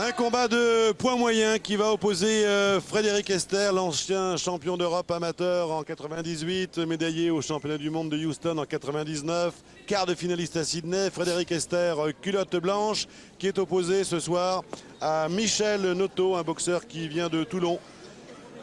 Un combat de poids moyen qui va opposer Frédéric Esther, l'ancien champion d'Europe amateur en 98, médaillé au championnat du monde de Houston en 99, quart de finaliste à Sydney. Frédéric Esther, culotte blanche, qui est opposé ce soir à Michel Noto, un boxeur qui vient de Toulon,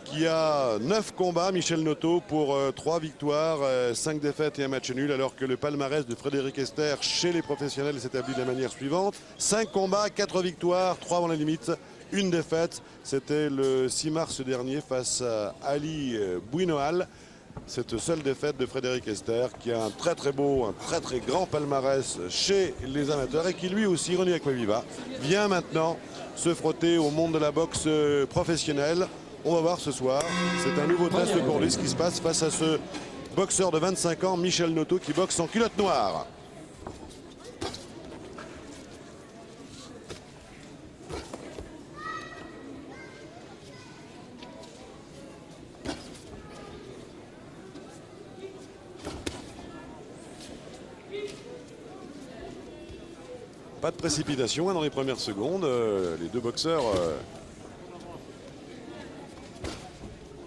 qui a 9 combats. Michel Noto pour 3 victoires, 5 défaites et un match nul, alors que le palmarès de Frédéric Esther chez les professionnels s'établit de la manière suivante: 5 combats, 4 victoires, 3 avant la limite, 1 défaite. C'était le 6 mars dernier face à Ali Bouinoal. Cette seule défaite de Frédéric Esther, qui a un très grand palmarès chez les amateurs et qui lui aussi, René Acquaviva, vient maintenant se frotter au monde de la boxe professionnelle. On va voir ce soir, c'est un nouveau test pour lui, ce qui se passe face à ce boxeur de 25 ans, Michel Noto, qui boxe en culotte noire. Pas de précipitation dans les premières secondes, les deux boxeurs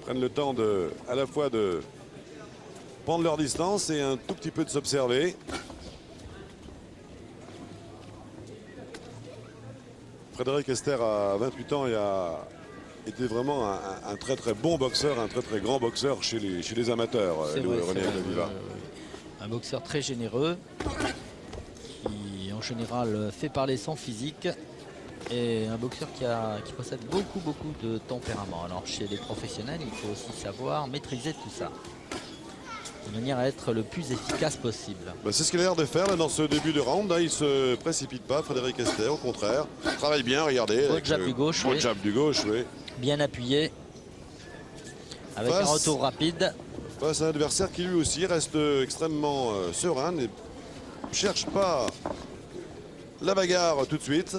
prennent le temps à la fois de prendre leur distance et un tout petit peu de s'observer. Frédéric Esther a 28 ans et a été vraiment un très bon boxeur, un très grand boxeur chez les amateurs. C'est vrai, René Acquaviva. Un boxeur très généreux qui en général fait parler son physique. Et un boxeur qui possède beaucoup de tempérament. Alors chez les professionnels, il faut aussi savoir maîtriser tout ça, de manière à être le plus efficace possible. C'est ce qu'il a l'air de faire là, dans ce début de round. Il ne se précipite pas, Frédéric Esther, au contraire. Il travaille bien, regardez. Beau jab du gauche, oui. Jab du gauche, oui. Bien appuyé, avec un retour rapide. Face à un adversaire qui lui aussi reste extrêmement serein, ne cherche pas la bagarre tout de suite.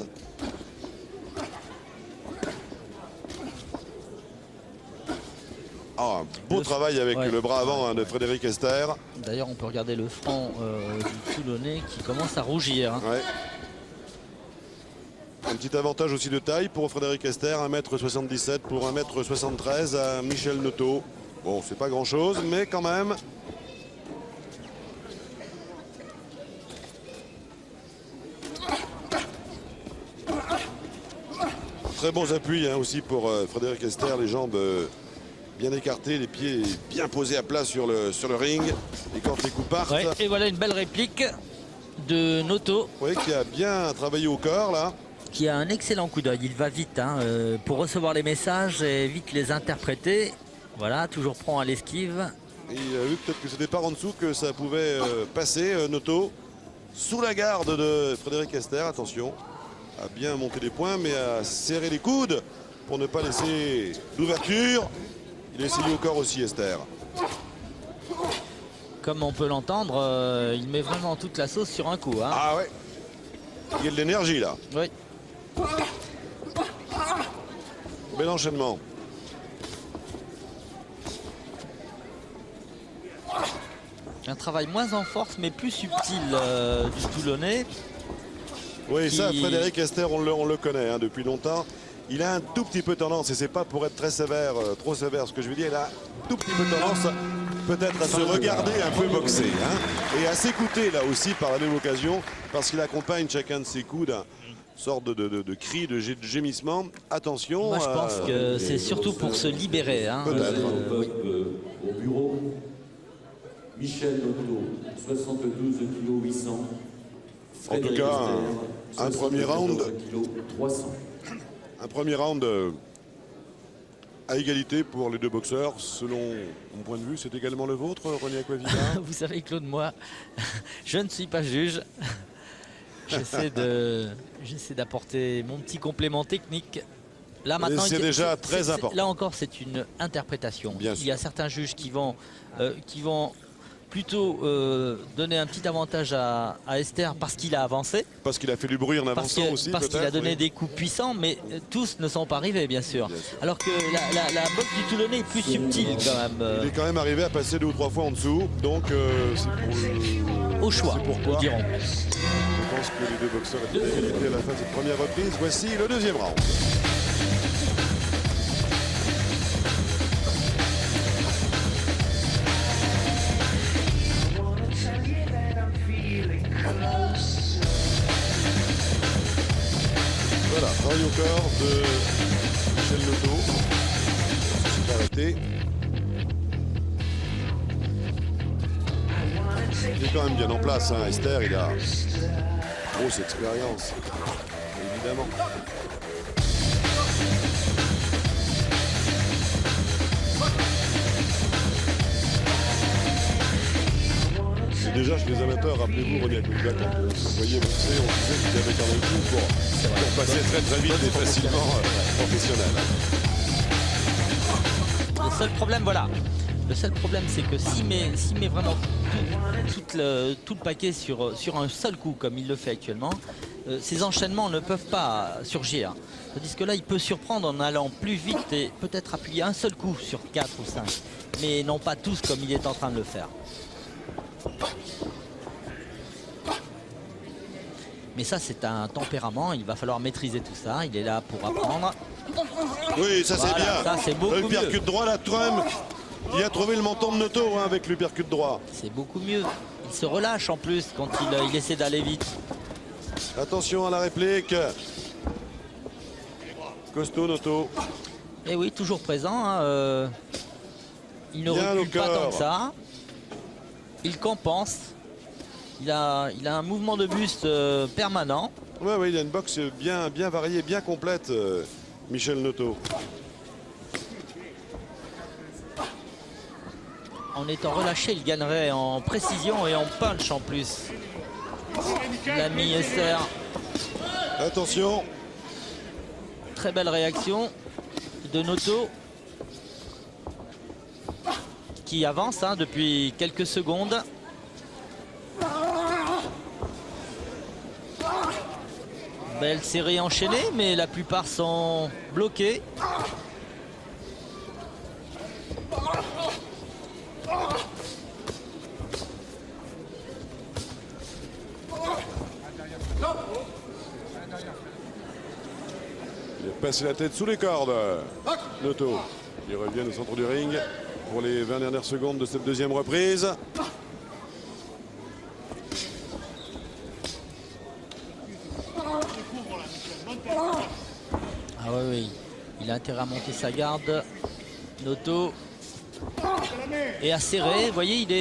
Un beau travail avec le bras avant de Frédéric Esther. D'ailleurs, on peut regarder le front du Toulonnais qui commence à rougir. Ouais. Un petit avantage aussi de taille pour Frédéric Esther, 1m77 pour 1m73 à Michel Noto. Bon, c'est pas grand-chose, mais quand même. Très bons appuis aussi pour Frédéric Esther, les jambes bien écartés, les pieds bien posés à plat sur le ring. Et quand les coups partent... Ouais, et voilà une belle réplique de Noto. Oui, qui a bien travaillé au corps là. Qui a un excellent coup d'œil. Il va vite pour recevoir les messages et vite les interpréter. Voilà, toujours prompt à l'esquive. Il a vu peut-être que c'était par en dessous que ça pouvait passer. Noto, sous la garde de Frédéric Esther, attention, à bien monter les poings, mais à serrer les coudes pour ne pas laisser d'ouverture. Il a essayé au corps aussi, Esther. Comme on peut l'entendre, il met vraiment toute la sauce sur un coup. Ah ouais. Il y a de l'énergie là. Oui. Bel enchaînement. Un travail moins en force mais plus subtil du Toulonnais. Oui, ça, Frédéric Esther, on le connaît depuis longtemps. Il a un tout petit peu tendance, et c'est pas pour être très sévère, trop sévère ce que je veux dire, il a un tout petit peu tendance peut-être à se regarder un peu boxer. Et à s'écouter là aussi par la même occasion, parce qu'il accompagne chacun de ses coups d'un sorte de cri, de gémissement. Attention. Moi je pense que c'est surtout pour se libérer. Peut-être. Au bureau, Michel Noto, 72 kg 800. En tout cas, un premier round. kg 300. Un premier round à égalité pour les deux boxeurs. Selon mon point de vue, c'est également le vôtre, René Acquaviva. Vous savez, Claude, moi, je ne suis pas juge. J'essaie d'apporter mon petit complément technique. Là maintenant, c'est déjà très important. Là encore, c'est une interprétation. Il y a certains juges qui vont plutôt donner un petit avantage à Esther parce qu'il a avancé. Parce qu'il a fait du bruit en avançant aussi. Parce qu'il a donné des coups puissants, mais tous ne sont pas arrivés, bien sûr. Alors que la boxe du Toulonnais est plus subtile quand même. Il est quand même arrivé à passer 2 ou 3 fois en dessous. Donc c'est pour au choix, pourquoi nous dirons. Je pense pense que les deux boxeurs étaient à égalité à la fin de cette première reprise. Voici le deuxième round. Voilà, travail au corps de Michel Noto. C'est arrêté. Il est quand même bien en place, hein. Esther, il a grosse expérience, évidemment. Et déjà, chez les amateurs, rappelez-vous, René Akoulba, quand vous voyez boxer, on disait qu'il avait quand même le coup pour passer très très vite et facilement professionnel. Le seul problème, voilà. Le seul problème, c'est que s'il met vraiment tout le paquet sur un seul coup, comme il le fait actuellement, ces enchaînements ne peuvent pas surgir. Tandis que là, il peut surprendre en allant plus vite et peut-être appuyer un seul coup sur 4 ou 5. Mais non pas tous comme il est en train de le faire. Mais ça, c'est un tempérament. Il va falloir maîtriser tout ça. Il est là pour apprendre. Oui, ça c'est Voilà, bien. ça, c'est beaucoup le mieux. percute droit, là, quand même. Il a trouvé le menton de Noto, hein, avec le percute droit. C'est beaucoup mieux. Il se relâche en plus quand il essaie d'aller vite. Attention à la réplique. Costaud Noto. Et oui, toujours présent. Hein, il ne Bien recule au pas corps. tant que ça. Il compense. Il a un mouvement de buste permanent. Oui, il a une boxe bien variée, bien complète, Michel Noto. En étant relâché, il gagnerait en précision et en punch en plus. L'ami Esther. Attention. Très belle réaction de Noto. Qui avance hein, depuis quelques secondes. Belle série enchaînée, mais la plupart sont bloqués. Il a passé la tête sous les cordes. Noto. Il revient au centre du ring pour les 20 dernières secondes de cette deuxième reprise. Ah oui, il a intérêt à monter sa garde. Noto est à serrer. Vous voyez, il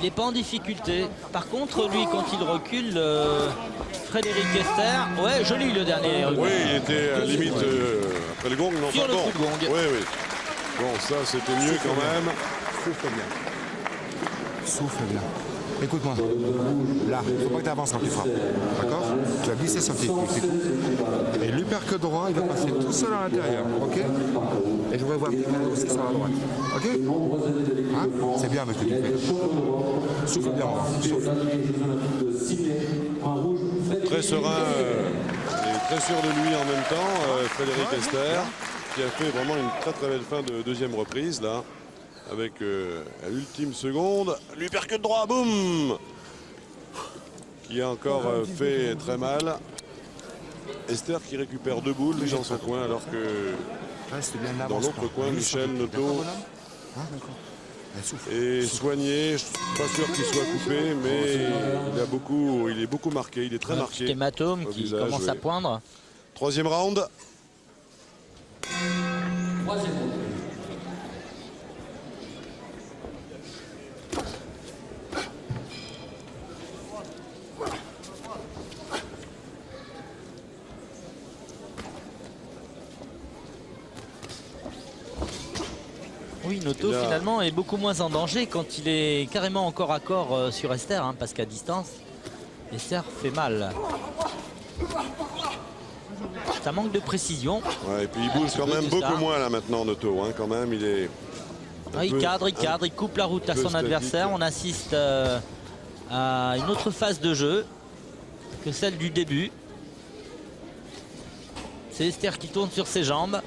est pas en difficulté. Par contre, lui, quand il recule, Frédéric Esther, ouais, joli le dernier. Oui, il était à limite après le gong. Non, Sur le pardon. coup de gong. Oui. Bon, ça, c'était mieux quand même. Souffle bien. Souffle bien. Écoute-moi. Là, il ne faut pas que tu avances quand tu frappes. D'accord? Tu vas glisser sur tes coups, c'est tout. Et l'uppercut droit, il va passer tout seul à l'intérieur. Ok? Et je vais voir tes mains aussi sur la droite. Ok? Hein? C'est bien avec ce que tu fais. Souffle bien, mon gars. Souffle. Très serein et très sûr de lui en même temps, Frédéric Esther, qui a fait vraiment une très très belle fin de deuxième reprise là, avec à l'ultime seconde, l'uppercut droit, boum, qui a encore fait très mal. Esther qui récupère 2 boules dans son coin, alors que Reste bien dans avance, l'autre là. coin, Glisse sur Michel tes coups. Noto D'accord, bonhomme? Hein, d'accord. Allez, souffle. est soigné. Je suis pas sûr qu'il soit coupé, mais il est beaucoup marqué, il est très Un marqué. petit hématome au qui visage, commence à oui. poindre. Troisième round. Oui, Noto Il a- finalement est beaucoup moins en danger quand il est carrément encore à corps sur Esther, hein, parce qu'à distance, Esther fait mal. Ça manque de précision. Ouais, et puis il bouge quand même tout ça. beaucoup moins là maintenant, Noto. Hein, quand même, il est. Ah, il cadre, il coupe la route à peu son statique. adversaire. On assiste à une autre phase de jeu que celle du début. C'est Esther qui tourne sur ses jambes.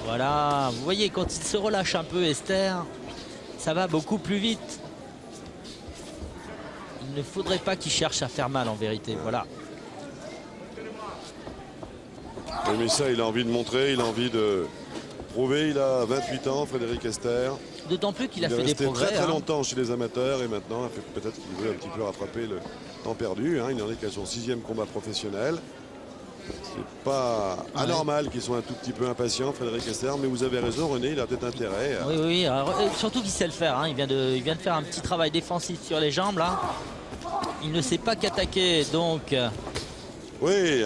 Voilà, vous voyez, quand il se relâche un peu, Esther, ça va beaucoup plus vite. Il ne faudrait pas qu'il cherche à faire mal en vérité. Voilà. Oui, mais ça, il a envie de montrer, il a envie de prouver. Il a 28 ans, Frédéric Esther. D'autant plus qu'il a Il est fait des resté progrès. très longtemps chez les amateurs et maintenant peut-être qu'il veut un petit peu rattraper le temps perdu. Il n'en est qu'à son 6e combat professionnel. C'est pas anormal qu'ils soient un tout petit peu impatients, Frédéric Esther, mais vous avez raison, René, il a peut-être intérêt. Oui, oui, alors, surtout qu'il sait le faire. Il vient de faire un petit travail défensif sur les jambes là. Il ne sait pas qu'attaquer, donc Oui,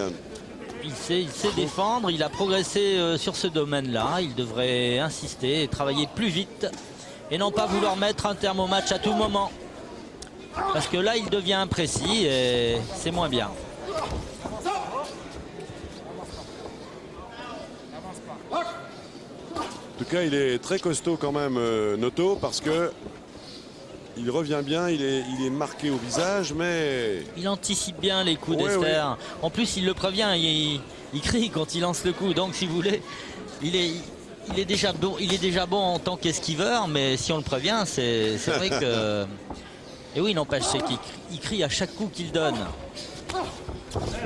il sait défendre. Il a progressé sur ce domaine-là. Il devrait insister et travailler plus vite et non pas vouloir mettre un terme au match à tout moment. Parce que là, il devient imprécis et c'est moins bien. en tout cas, il est très costaud quand même, Noto, parce que il revient bien, il est marqué au visage, mais Il anticipe bien les coups Ouais, d'Esther. En plus, il le prévient, il crie quand il lance le coup. Donc, si vous voulez, il est déjà bon en tant qu'esquiveur, mais si on le prévient, c'est vrai que... Et oui, n'empêche, c'est qu'il crie à chaque coup qu'il donne.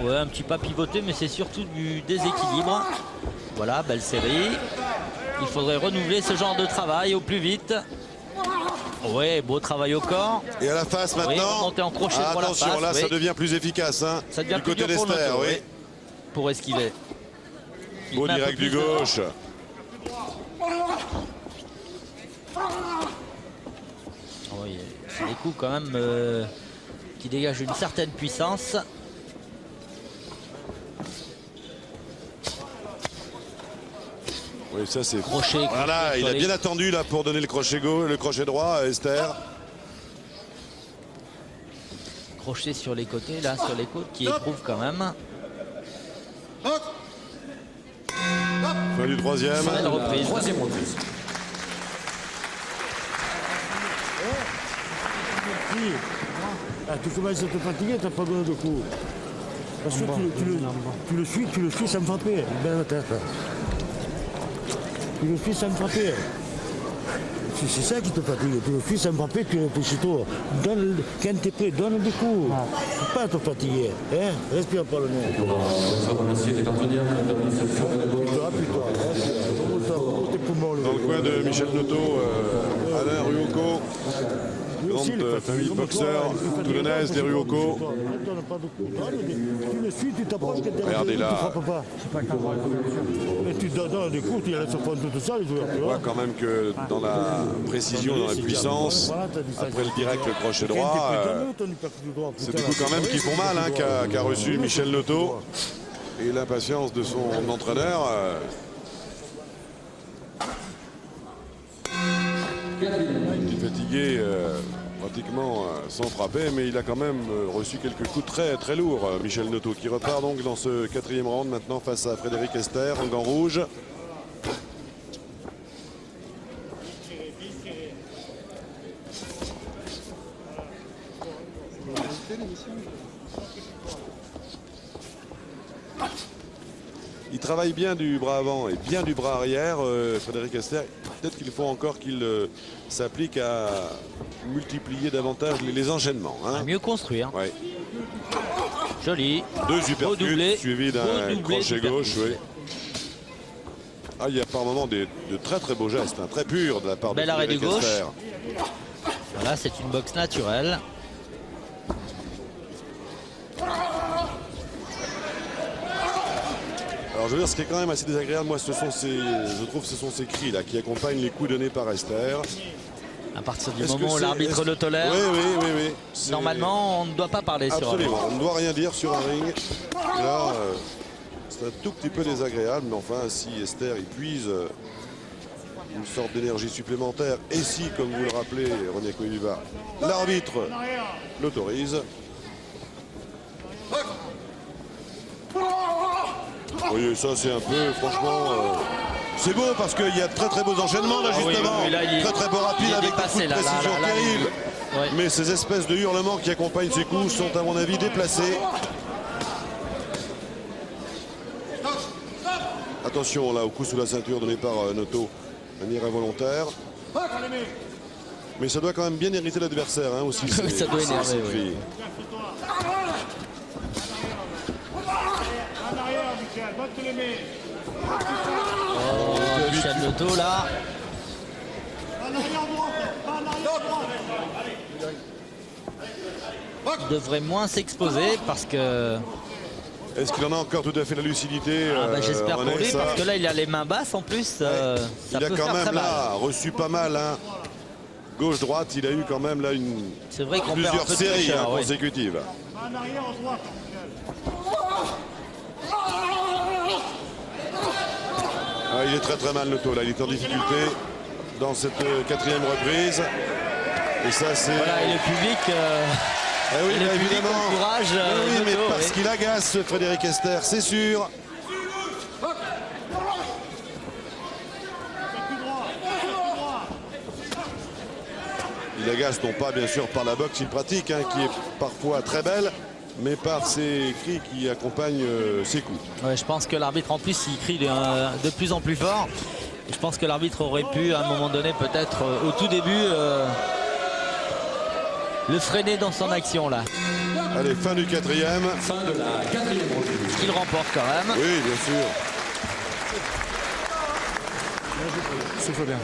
Ouais, un petit pas pivoté, mais c'est surtout du déséquilibre. Voilà, belle série. Il faudrait renouveler ce genre de travail au plus vite. Ouais, beau travail au corps. et à la face Oui, maintenant. remonter en crochet pour la attention, face, là, oui. ça devient plus efficace. Ça devient du plus côté dur pour d'Esther, Noto, oui. pour esquiver. Il Beau met un peu direct du plus de- gauche. Oui, c'est des coups quand même qui dégagent une certaine puissance. Oui, ça c'est. Crochet. Voilà, crochet il sur a les- bien attendu là pour donner le crochet gauche, le crochet droit à Esther. crochet sur les côtés, là, sur les côtes, qui éprouve quand même. Fin du troisième. Belle reprise. Troisième reprise. Ah, tu commences à te fatiguer, t'as pas besoin de coups. Parce que tu le suis sans frapper. Ben, attends. Tu le suis sans frapper. C'est ça qui te fatigue. Tu le suis sans frapper, tu réfléchis toi. Quand tu es prêt, donne des coups. Faut pas te fatiguer. Hein? Respire par le nez. On va remercier les partenaires qui ont permis cette formule de Appuie-toi, appuie-toi. Ouvre tes poumons, Dans le coin de Michel Noto, Alain Ruocco, Lui aussi, il est grande fatigué, famille de comme toi, boxeurs il est fatigué, toulonnaises, les Ruocco. Donne pas de coups. Tu le suis, tu t'approches, quand Regardez tu là. frappes pas. Mais tu donnes des coups, tu laisses prendre tout ça, les joueurs. Tu On vois. voit quand même que dans la précision, dans la puissance, après le direct, le crochet droit, c'est des coups quand même qui font mal qu'a reçu Michel Noto. Et l'impatience de son entraîneur. Il est fatigué pratiquement sans frapper, mais il a quand même reçu quelques coups très très lourds. Michel Noto qui repart donc dans ce 4e round maintenant face à Frédéric Esther en gants rouges. Il travaille bien du bras avant et bien du bras arrière, Frédéric Esther. Peut-être qu'il faut encore qu'il s'applique à multiplier davantage les enchaînements. À mieux construire. Ouais. Joli. Deux Beau doublé. uppercuts suivis d'un Beau doublé crochet d'uppercut. gauche. Oui. Ah, il y a par moments de très très beaux gestes, très purs de la part de Bel arrêt Frédéric de gauche. Esther. Voilà, c'est une boxe naturelle. Alors je veux dire, ce qui est quand même assez désagréable, moi, je trouve que ce sont ces cris là qui accompagnent les coups donnés par Esther. À partir du Est-ce que moment où c'est- l'arbitre est-ce- le tolère, Oui. C'est- normalement, on ne doit pas parler sur un Absolument, on ne doit rien dire sur un ring. Et là, c'est un tout petit peu désagréable, mais enfin, si Esther il puise une sorte d'énergie supplémentaire, et si, comme vous le rappelez, René Coiluva, l'arbitre l'autorise. Oui, ça c'est un peu, franchement, c'est beau parce qu'il y a de très très beaux enchaînements là, Ah oui, justement, oui, là, il est- très très beau rapide il est avec dépassé, des coups de là, là, précision là, terribles. Ouais. Mais ces espèces de hurlements qui accompagnent ces coups sont à mon avis déplacés. Attention là au coup sous la ceinture donné par Noto, de manière involontaire. Mais ça doit quand même bien irriter l'adversaire hein, aussi. Ça doit énerver, cette oui. fille. Oh, Michel Noto là. Il devrait moins s'exposer parce que... Est-ce qu'il en a encore tout à fait la lucidité j'espère pour René, lui ça parce que là il a les mains basses en plus. Ça il a peut quand faire même très mal. là reçu pas mal. Hein. Gauche-droite, il a eu quand même là C'est vrai qu'on perd un plusieurs peu de séries fraîcheur, oui. consécutives. Ah, il est très mal Noto là, il est en difficulté dans cette quatrième reprise. Et ça c'est... Voilà, et le public, Eh oui, et le bah, public évidemment. encourage Oui, mais Noto, parce oui. qu'il agace Frédéric Esther, c'est sûr. Il agace non pas bien sûr par la boxe qu'il pratique, hein, qui est parfois très belle, mais par ses cris qui accompagnent ses coups. Ouais, je pense que l'arbitre en plus il crie de plus en plus fort. Je pense que l'arbitre aurait pu à un moment donné peut-être au tout début le freiner dans son action là. Allez, fin du quatrième. Fin de la quatrième reprise. Qu'il remporte quand même. Oui, bien sûr. Souffle bien.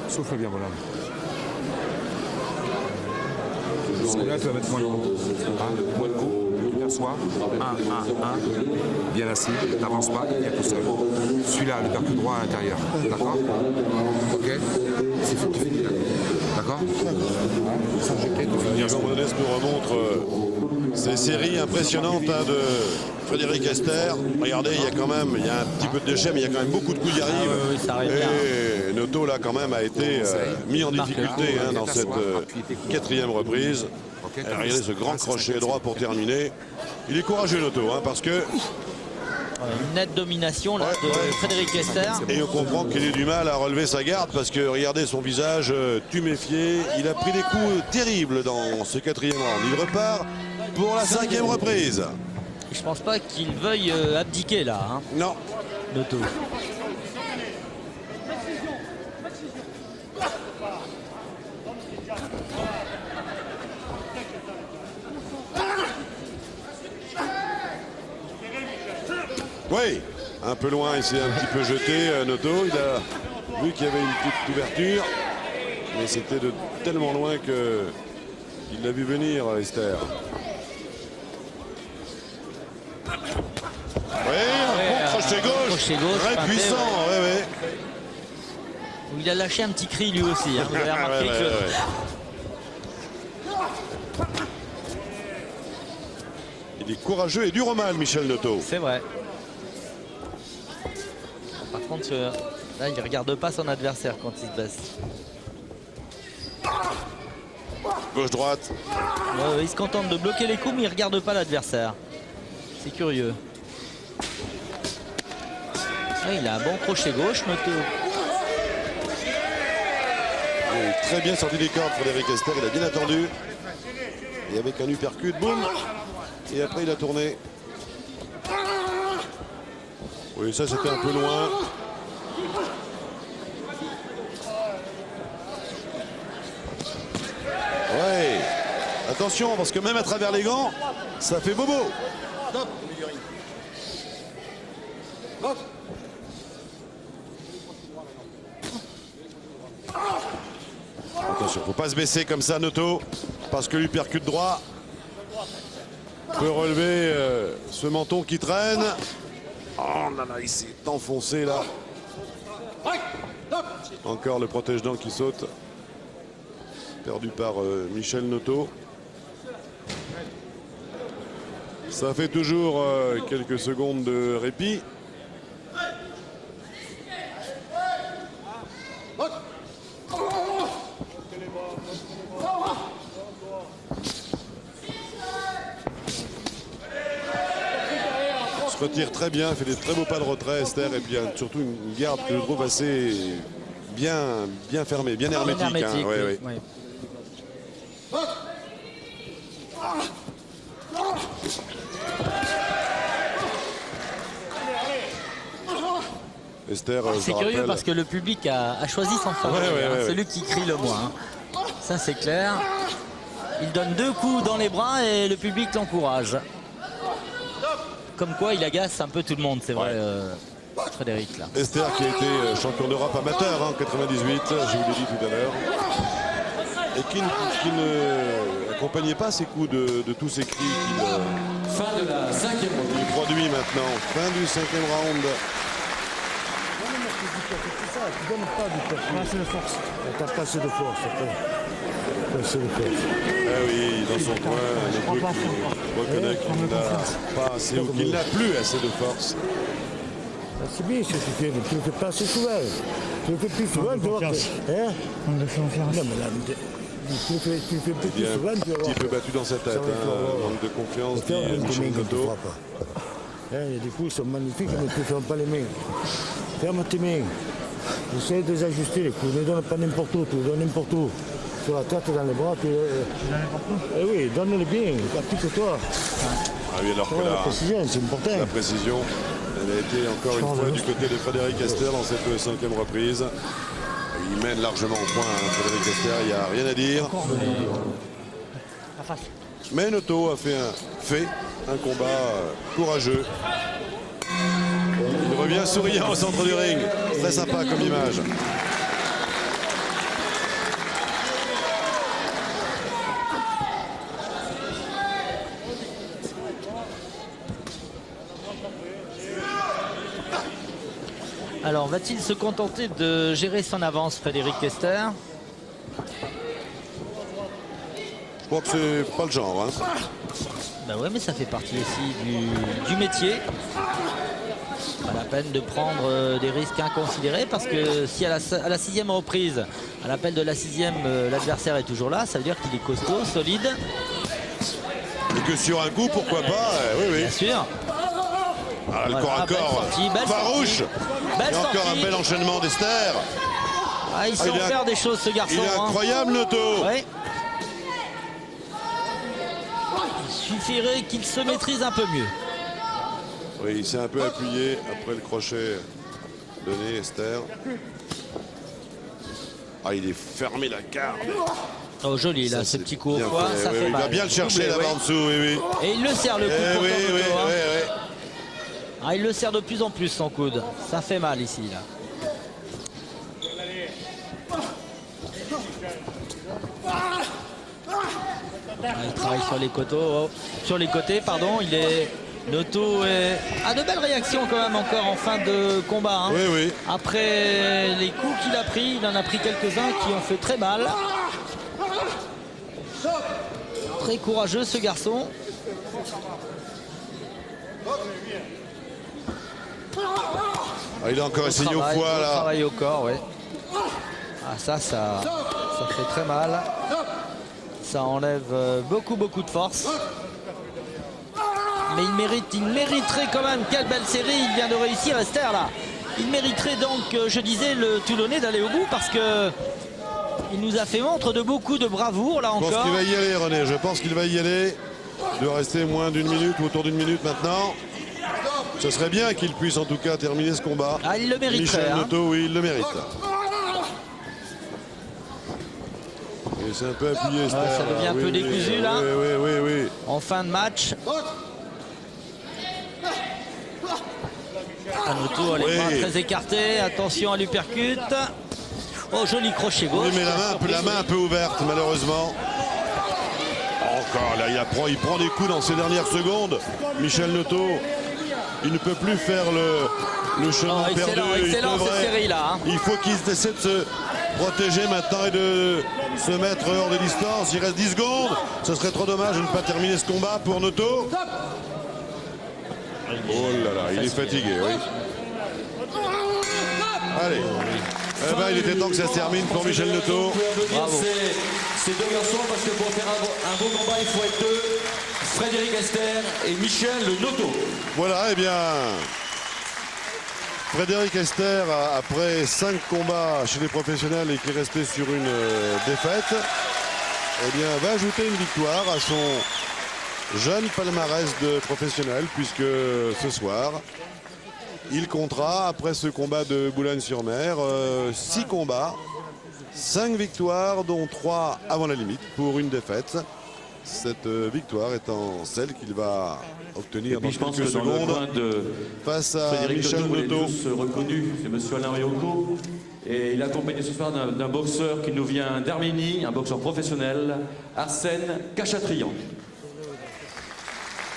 Souffle bien, bonhomme. Celui-là, tu vas mettre moins de coups. Moins de coups. Tu t'assois. 1. Bien assis. T'avances pas. Il y a tout seul. Celui-là, le percute droit à l'intérieur. D'accord? Ok? C'est fou, tu finis là. D'accord? Sans jeter, tu finis. Jean Bonnes nous remontre ces séries impressionnantes hein, de Frédéric Esther. Regardez, il y a un petit peu de déchet, mais il y a quand même beaucoup de coups qui arrivent. oui, ça arrive bien. Et Noto là quand même a été mis en difficulté hein, dans cette quatrième reprise. Et regardez ce grand crochet droit pour terminer. Il est courageux Noto hein, parce que Une nette domination là, de Frédéric Esther. et on comprend qu'il ait du mal à relever sa garde parce que regardez son visage tuméfié. Il a pris des coups terribles dans ce quatrième round. Il repart pour la cinquième reprise. Je pense pas qu'il veuille abdiquer là, hein, Non. Noto. Oui, un peu loin, il s'est un petit peu jeté, Noto. Il a vu qu'il y avait une petite ouverture, mais c'était de tellement loin qu'il l'a vu venir, Esther. Oui, un bon crochet gauche, très pinté, puissant. ouais. Ouais. Il a lâché un petit cri lui aussi. Hein. Vous avez remarqué Ouais, que... ouais. Il est courageux et dur au mal, Michel Noto. C'est vrai. Par contre, là, il regarde pas son adversaire quand il se baisse. Gauche-droite. Il se contente de bloquer les coups, mais il regarde pas l'adversaire. C'est curieux. Il a un bon crochet gauche, Noto. Il est très bien sorti des cordes, Frédéric Esther. Il a bien attendu. Et avec un uppercut, boum. Et après, il a tourné. Oui, ça, c'était un peu loin. Ouais. Attention, parce que même à travers les gants, ça fait bobo. Attention, faut pas se baisser comme ça, Noto, parce que l'uppercut droit peut relever ce menton qui traîne. Oh là là, il s'est enfoncé là. Encore le protège-dents qui saute. Perdu par Michel Noto. Ça fait toujours quelques secondes de répit. Se retire très bien, fait des très beaux pas de retrait, Esther, et bien surtout une garde que je trouve assez bien fermée, bien hermétique. Hein. Ouais, oui. Esther, je C'est le curieux rappelle. parce que le public a choisi son favori, Ouais. celui qui crie le moins. Ça c'est clair. Il donne 2 coups dans les bras et le public l'encourage. Comme quoi il agace un peu tout le monde, c'est vrai, Frédéric là. Esther qui a été champion d'Europe amateur en 98, je vous l'ai dit tout à l'heure. Et qui ne accompagnait pas ces coups de tous ces cris qu'il Fin de la 5e round. produit maintenant. Fin du 5e round. Tu donnes pas du temps. Pas assez de force. T'as pas assez de force. Pas assez de force. Ah oui, dans son coin, le peu qui reconnaît qu'il n'a pas assez ou qu'il n'a plus assez de force. C'est bien ce que tu fais, mais tu le fais pas assez souvent. Tu le fais plus souvent, tu vois. Hein? On le fait confiance. Non, mais là, tu le fais plus Il est souvent, un tu vas petit voir. peu battu dans sa tête, manque de confiance, Faire dit une Michel main quand tu Noto. frappes. Hein, il y a des coups qui sont magnifiques, mais tu ne fermes pas les mains. Ferme tes mains. Essaye de les ajuster, les coups. Ne donne pas n'importe où, tu les donnes n'importe où. Sur la tête, dans les bras, tu les... Eh oui, donne-les bien, applique-toi. Ah oui, alors que La précision, c'est important. la précision, elle a été encore une fois du côté de Frédéric Esther dans cette 5e reprise. Il mène largement au point, Frédéric Esther, il n'y a rien à dire. Mais Noto a fait un combat courageux. Il revient souriant au centre du ring. Très sympa comme image. Alors va-t-il se contenter de gérer son avance, Frédéric Esther? Je crois que c'est pas le genre. Hein. Ben ouais, mais ça fait partie aussi du métier. Pas la peine de prendre des risques inconsidérés parce que si à la 6e reprise, à l'appel de la 6e, l'adversaire est toujours là, ça veut dire qu'il est costaud, solide. Et que sur un coup, pourquoi pas, oui. Bien sûr. Ah, le Voilà, corps à belle corps sortie, belle farouche. sortie. Belle Et encore sortie. un bel enchaînement d'Esther. Ah, il sait en il est faire des choses, ce garçon. Il est incroyable, Noto. Ouais. Il suffirait qu'il se maîtrise un peu mieux. Oui, il s'est un peu appuyé après le crochet donné, Esther. Ah, il est fermé la garde. Oh, joli, là, Ça, ce c'est petit coup au bien foie, fait, ça oui, fait il mal. va bien le chercher Doublé, là-bas oui. en dessous, oui. Et il le serre, le coup Eh pourtant, oui, oui, Noto, hein. oui. Ah, il le serre de plus en plus, son coude. Ça fait mal ici, là. Ah, il travaille sur les côtés, pardon. Il est... Noto a de belles réactions quand même encore en fin de combat. Hein. Oui. Après les coups qu'il a pris, il en a pris quelques-uns qui ont fait très mal. Très courageux ce garçon. Ah, il a encore essayé au foie là. Travail au corps, ouais. Ah, ça fait très mal. Ça enlève beaucoup de force. Mais il mériterait quand même. Quelle belle série il vient de réussir, Esther là. Il mériterait donc, je disais, le Toulonnais d'aller au bout parce que il nous a fait montre de beaucoup de bravoure là Je pense encore. qu'il va y aller, René. Je pense qu'il va y aller. Il doit rester moins d'une minute ou autour d'une minute maintenant. Ce serait bien qu'il puisse en tout cas terminer ce combat. Ah, il le mériterait. Michel Hein. Noto, oui, il le mérite. Et c'est un peu appuyé, Esther. ça devient un peu décousu, là. Oui. En fin de match. Noto a les Oui. bras très écartés. Attention à l'uppercut. Oh, joli crochet gauche. Oui, mais la main un peu ouverte, malheureusement. Encore là, il prend des coups dans ces dernières secondes. Michel Noto, il ne peut plus faire le chemin Oh, perdu. excellent cette série là. Hein. Il faut qu'il essaie de se protéger maintenant et de se mettre hors des distances. Il reste 10 secondes. Ce serait trop dommage de ne pas terminer ce combat pour Noto. Oh là là, il est fatigué, oui. Allez. Eh ben, il était temps que ça se termine pour Michel Noto. Bravo. Ces deux garçons, parce que pour faire un beau combat, il faut être deux. Frédéric Esther et Michel Noto. Voilà, eh bien, Frédéric Esther, après 5 combats chez les professionnels et qui est resté sur une défaite, eh bien, va ajouter une victoire à son jeune palmarès de professionnel, puisque ce soir, Il comptera, après ce combat de Boulogne-sur-Mer, 6 combats, 5 victoires, dont 3 avant la limite pour une défaite. Cette victoire étant celle qu'il va obtenir dans je pense quelques que dans le secondes coin de face à Frédéric Michel Noto, vous l'avez Noto. tous reconnu, c'est monsieur Alain Ryoko. Et il est accompagné ce soir d'un boxeur qui nous vient d'Arménie, un boxeur professionnel, Arsène Kachatrian.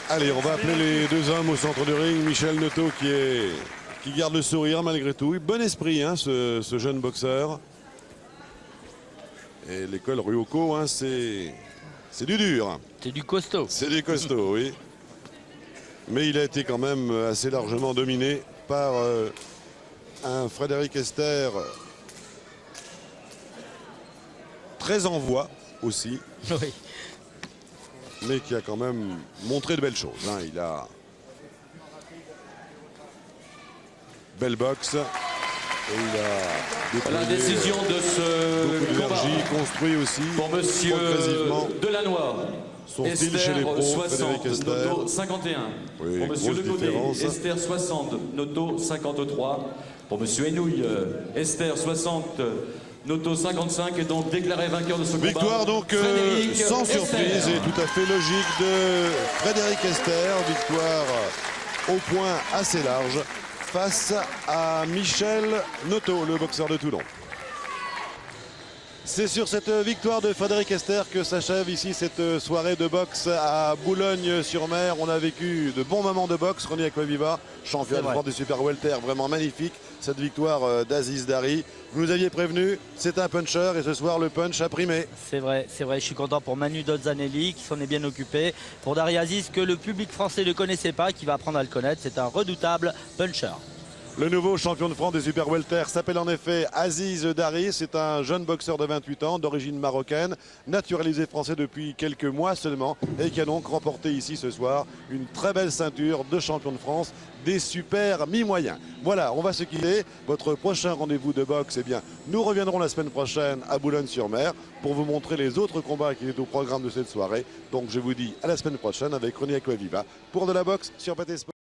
Allez, on va appeler les deux hommes au centre du ring. Michel Noto qui garde le sourire malgré tout. Bon esprit, hein, ce jeune boxeur. Et l'école Ryoko, hein, c'est du dur. C'est du costaud. C'est du costaud, oui. Mais il a été quand même assez largement dominé par un Frédéric Esther très en voie aussi, Oui. mais qui a quand même montré de belles choses, hein. Il a belle boxe et il a La déployé décision de ce beaucoup combat d'énergie, construit aussi pour monsieur progressivement Delanois. son style chez les Esther pros, 60, Frédéric Esther. Noto 51. Oui, Pour monsieur grosse Legodet, différence. Esther 60, Noto 53. Pour monsieur Henouille, Esther 60, Noto 55 est donc déclaré vainqueur de ce combat. Victoire donc Frédéric sans Esther. surprise et tout à fait logique de Frédéric Esther. Victoire au point assez large face à Michel Noto, le boxeur de Toulon. C'est sur cette victoire de Frédéric Esther que s'achève ici cette soirée de boxe à Boulogne-sur-Mer. On a vécu de bons moments de boxe. René Aquaviva, champion de France du super welter, vraiment magnifique. Cette victoire d'Aziz Dari. Vous nous aviez prévenu, c'est un puncher et ce soir le punch a primé. C'est vrai, je suis content pour Manu Dozzanelli qui s'en est bien occupé. Pour Dari Aziz que le public français ne connaissait pas, qui va apprendre à le connaître. C'est un redoutable puncher. Le nouveau champion de France des super welter s'appelle en effet Aziz Dari. C'est un jeune boxeur de 28 ans d'origine marocaine, naturalisé français depuis quelques mois seulement et qui a donc remporté ici ce soir une très belle ceinture de champion de France des super mi-moyens. Voilà, on va se quitter. Votre prochain rendez-vous de boxe, eh bien, nous reviendrons la semaine prochaine à Boulogne-sur-Mer pour vous montrer les autres combats qui sont au programme de cette soirée. Donc je vous dis à la semaine prochaine avec René Aquaviva pour de la boxe sur PTSport.